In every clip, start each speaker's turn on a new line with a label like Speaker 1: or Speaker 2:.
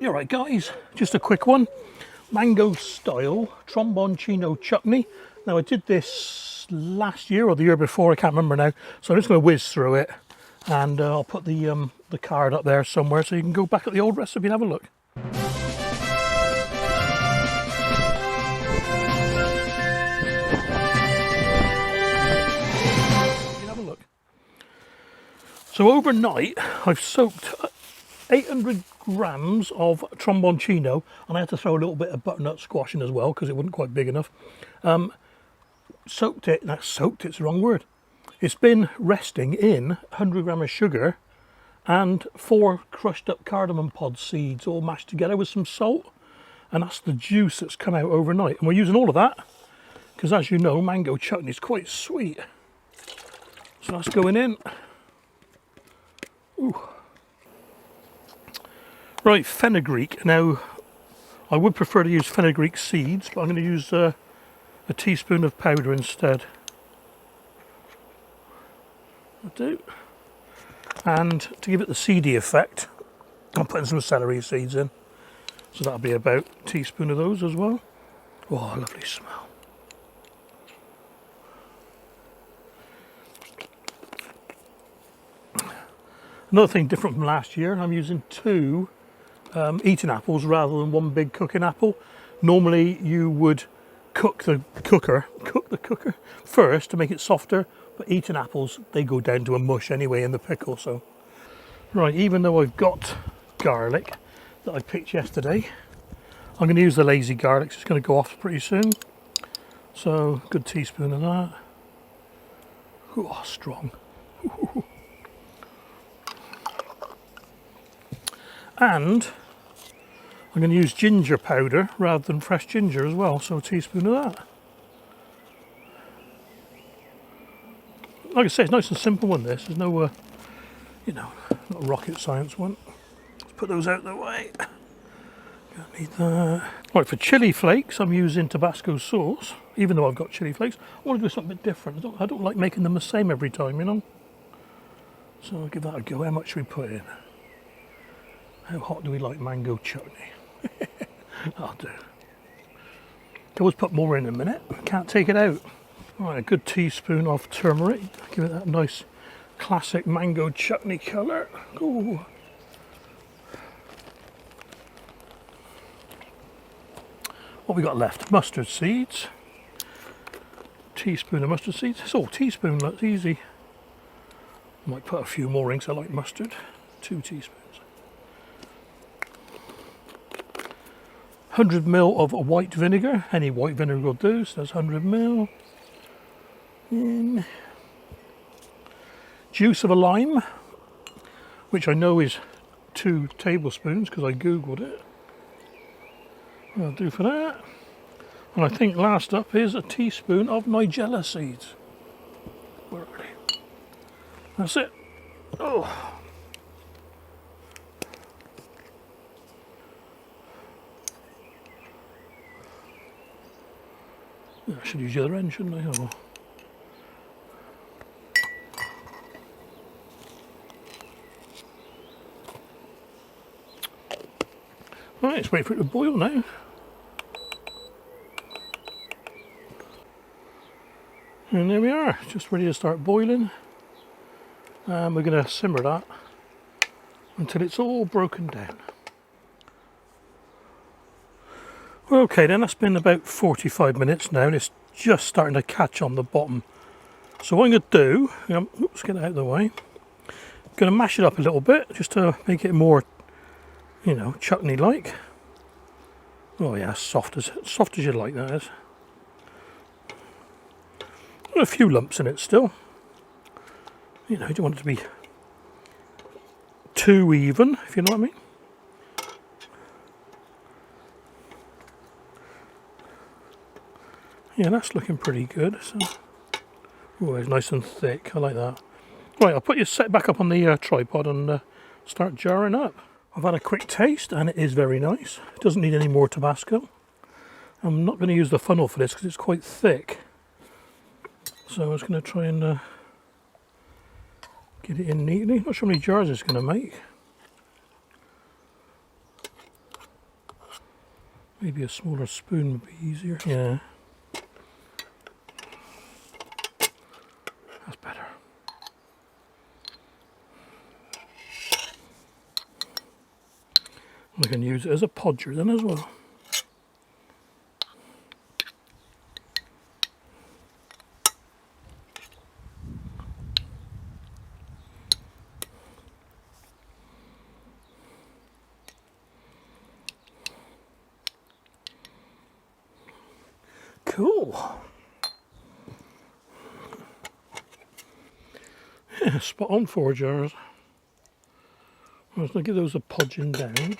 Speaker 1: You're right guys, just a quick one. Mango style Tromboncino Chutney. Now I did this last year or the year before, I can't remember now. So I'm just going to whiz through it, and I'll put the card up there somewhere so you can go back at the old recipe and have a look. So overnight I've soaked 800 grams of Tromboncino, and I had to throw a little bit of butternut squash in as well because it wasn't quite big enough. Soaked it, it's the wrong word. It's been resting in 100 grams of sugar and 4 crushed up cardamom pod seeds all mashed together with some salt, and that's the juice that's come out overnight. And we're using all of that because, as you know, mango chutney is quite sweet. So that's going in. Ooh. Right, fenugreek. Now, I would prefer to use fenugreek seeds, but I'm going to use a teaspoon of powder instead. I'll do. And to give it the seedy effect, I'm putting some celery seeds in. So that'll be about a teaspoon of those as well. Oh, lovely smell. Another thing different from last year, I'm using 2 eating apples rather than 1 big cooking apple. Normally you would cook the cooker first to make it softer, but eating apples, they go down to a mush anyway in the pickle. So right, even though I've got garlic that I picked yesterday, I'm going to use the lazy garlic. It's going to go off pretty soon, so good teaspoon of that. Oh, strong. And I'm going to use ginger powder rather than fresh ginger as well, so a teaspoon of that. Like I say, it's nice and simple one, this. There's no, you know, not rocket science one. Let's put those out of the way. Don't need that. Right, for chili flakes, I'm using Tabasco sauce. Even though I've got chili flakes, I want to do something a bit different. I don't like making them the same every time, you know. So I'll give that a go. How much should we put in? How hot do we like mango chutney? I'll do. Can always put more in a minute. Can't take it out. Right, a good teaspoon of turmeric. Give it that nice classic mango chutney colour. Ooh. What we got left? Mustard seeds. Teaspoon of mustard seeds. It's all teaspoon, that's easy. Might put a few more in because I like mustard. 2 teaspoons. 100 ml of white vinegar. Any white vinegar will do, so that's 100 ml. In. Juice of a lime, which I know is 2 tablespoons because I googled it. That'll do for that. And I think last up is a teaspoon of nigella seeds. Where are they? That's it. Oh. I should use the other end, shouldn't I? Oh. Right, let's wait for it to boil now. And there we are, just ready to start boiling. And we're going to simmer that until it's all broken down. Okay then, that's been about 45 minutes now, and it's just starting to catch on the bottom. So what I'm going to do, oops, get it out of the way. I'm going to mash it up a little bit just to make it more, you know, chutney-like. Oh yeah, soft as you like, that is. Got a few lumps in it still. You know, you don't want it to be too even, if you know what I mean. Yeah, that's looking pretty good. So, oh, it's nice and thick. I like that. Right, I'll put you set back up on the tripod and start jarring up. I've had a quick taste and it is very nice. It doesn't need any more Tabasco. I'm not going to use the funnel for this because it's quite thick. So I was going to try and get it in neatly. Not sure how many jars it's going to make. Maybe a smaller spoon would be easier. Yeah. That's better. We can use it as a podger then as well. Cool. Yeah, spot on 4 jars. I was going to give those a podging down.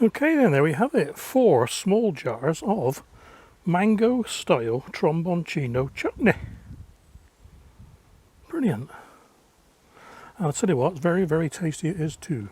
Speaker 1: Okay then, there we have it. 4 small jars of mango style Tromboncino Chutney. Brilliant. And I'll tell you what, very, very tasty it is too.